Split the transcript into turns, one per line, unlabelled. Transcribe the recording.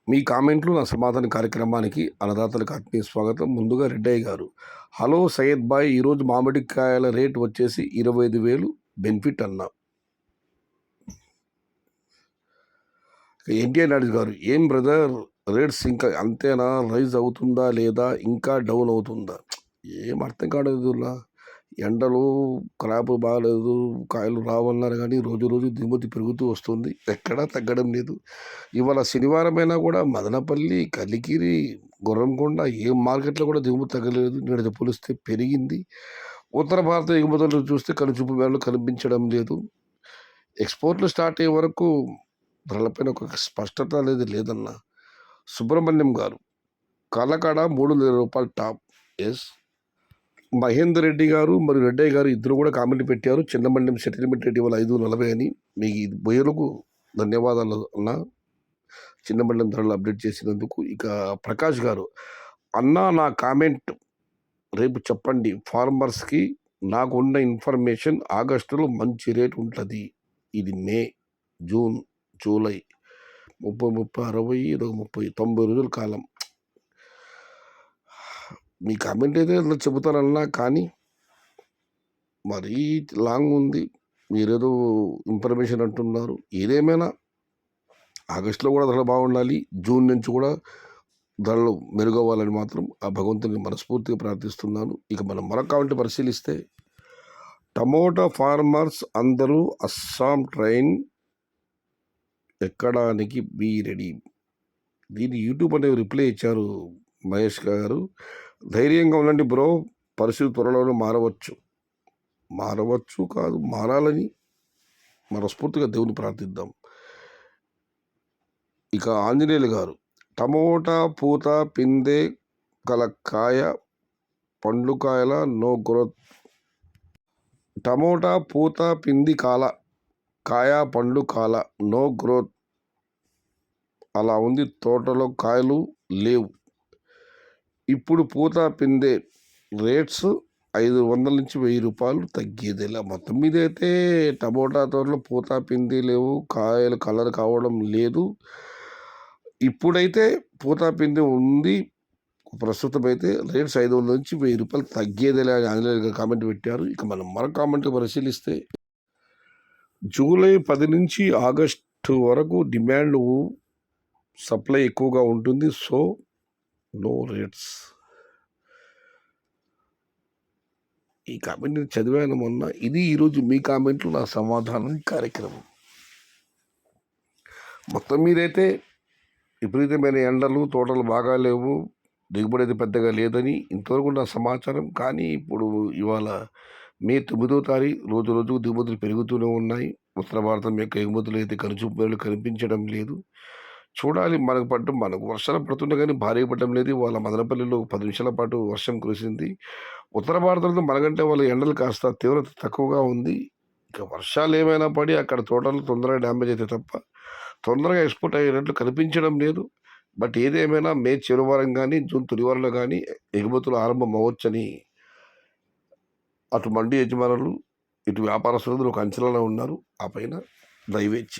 మీ కామెంట్లు నా సమాధాన కార్యక్రమానికి అన్నదాతలకు ఆత్మీయ స్వాగతం. ముందుగా రెడ్డయ్య గారు, హలో సయ్యద్ బాయ్, ఈరోజు మామిడికాయల రేటు వచ్చేసి 25,000 బెనిఫిట్ అన్న. ఎన్టీఆర్ నాయుడు గారు, ఏం బ్రదర్ రేట్స్ ఇంకా అంతేనా, రైజ్ అవుతుందా లేదా ఇంకా డౌన్ అవుతుందా? ఏం అర్థం కావట్లేదులా. ఎండలు, క్రాప్ బాగాలేదు, కాయలు రావన్నారు కానీ రోజు రోజు దిగుమతి పెరుగుతూ వస్తుంది, ఎక్కడా తగ్గడం లేదు. ఇవాళ శనివారం అయినా కూడా మదనపల్లి, కలికిరి, గుర్రంకొండ ఏ మార్కెట్లో కూడా దిగుమతి తగ్గలేదు. నేడు పోలిస్తే పెరిగింది. ఉత్తర భారత ఎగుమతులు చూస్తే కనుచూపు మేరలు కనిపించడం లేదు. ఎక్స్పోర్ట్లు స్టార్ట్ అయ్యే వరకు ధరలపైన ఒక స్పష్టత అనేది లేదన్న. సుబ్రహ్మణ్యం గారు, కలకడ 3,000 రూపాయలు టాప్. ఎస్, మహేందర్ రెడ్డి గారు మరియు రెడ్డయ్య గారు ఇద్దరు కూడా కామెంట్ పెట్టారు. చిన్న మండలం సెటిల్మెంట్ రేట్ ఇవాళ 5.40 అని. మీ బొయ్యలకు ధన్యవాదాలు అన్న, చిన్న మండలం ధరలు అప్డేట్ చేసినందుకు. ఇక ప్రకాష్ గారు, అన్న నా కామెంట్ రేపు చెప్పండి. ఫార్మర్స్కి నాకు ఉన్న ఇన్ఫర్మేషన్ ఆగస్టులో మంచి రేట్ ఉంటుంది. ఇది మే, జూన్, జూలై 30, 60, 30, 90 రోజుల కాలం. మీ కామెంట్ అయితే చెబుతానన్నా కానీ మరీ లాంగ్ ఉంది. మీరేదో ఇన్ఫర్మేషన్ అంటున్నారు. ఏదేమైనా ఆగస్టులో కూడా ధరలు బాగుండాలి, జూన్ నుంచి కూడా ధరలు మెరుగవ్వాలని మాత్రం ఆ భగవంతుని మనస్ఫూర్తిగా ప్రార్థిస్తున్నాను. ఇక మనం మరొక కామెంట్ పరిశీలిస్తే, టమోటా ఫార్మర్స్ అందరూ అస్సాం ట్రైన్ ఎక్కడానికి బీ రెడీ. దీన్ని యూట్యూబ్ అనేవి రిప్లై ఇచ్చారు మహేష్ గారు. ధైర్యంగా ఉండండి బ్రో, పరిస్థితి త్వరలోనే మారవచ్చు కాదు, మారాలని మనస్ఫూర్తిగా దేవుని ప్రార్థిద్దాం. ఇక ఆంజనేయులు గారు, టమోటా పూత పిందె గల కాయ పండ్లు కాయల నో గ్రోత్. టమోటా పూత పిండి కాయ పండ్లు కాల నో గ్రోత్ అలా ఉంది. తోటలో కాయలు లేవు. ఇప్పుడు పూత పిందె రేట్స్ 500 నుంచి 1000 రూపాయలు తగ్గేదిలా. మొత్తం మీద అయితే టమోటా తోటలో పూత పిండి లేవు, కాయలు కలర్ కావడం లేదు. ఇప్పుడైతే పూత పిండి ఉంది. ప్రస్తుతం అయితే రేట్స్ 500 నుంచి 1000 రూపాయలు తగ్గేదిలే అని ఆంజనేయులు కామెంట్ పెట్టారు. ఇక మనం మరొక కామెంట్ పరిశీలిస్తే, జూలై 10 నుంచి ఆగస్టు వరకు డిమాండ్ సప్లై ఎక్కువగా ఉంటుంది, సో నో రేట్స్. ఈ కామెంట్ చదివాను మొన్న. ఇది ఈరోజు మీ కామెంట్లు నా సమాధానం కార్యక్రమం. మొత్తం మీదైతే విపరీతమైన ఎండలు, తోటలు బాగా లేవు, దిగుబడి అయితే పెద్దగా లేదని ఇంతవరకు నా సమాచారం. కానీ ఇప్పుడు ఇవాళ మే 9వ తారీఖు, రోజు రోజుకు దిగుమతులు పెరుగుతూనే ఉన్నాయి. ఉత్తర భారతం యొక్క ఎగుమతులు అయితే కనుచూపు మేరలు కనిపించడం లేదు. చూడాలి. మనకు వర్షాలు పడుతుండే కానీ భారీ పడడం లేదు. వాళ్ళ మదనపల్లిలో 10 నిమిషాల పాటు వర్షం కురిసింది. ఉత్తర భారతంలో మనకంటే వాళ్ళ ఎండలు కాస్త తీవ్రత తక్కువగా ఉంది. ఇక వర్షాలు ఏమైనా పడి అక్కడ తోటలు తొందరగా డ్యామేజ్ అయితే తప్ప తొందరగా ఎక్స్పోర్ట్ అయ్యేటట్లు కనిపించడం లేదు. బట్ ఏదేమైనా మే చివరి వారం కానీ జూన్ తొలి వారంలో కానీ ఎగుమతులు ఆరంభం అవ్వచ్చని అటు మండి యజమానులు, ఇటు వ్యాపారస్తులు ఒక అంచనాలో ఉన్నారు. ఆ పైన దైవేచ్ఛ.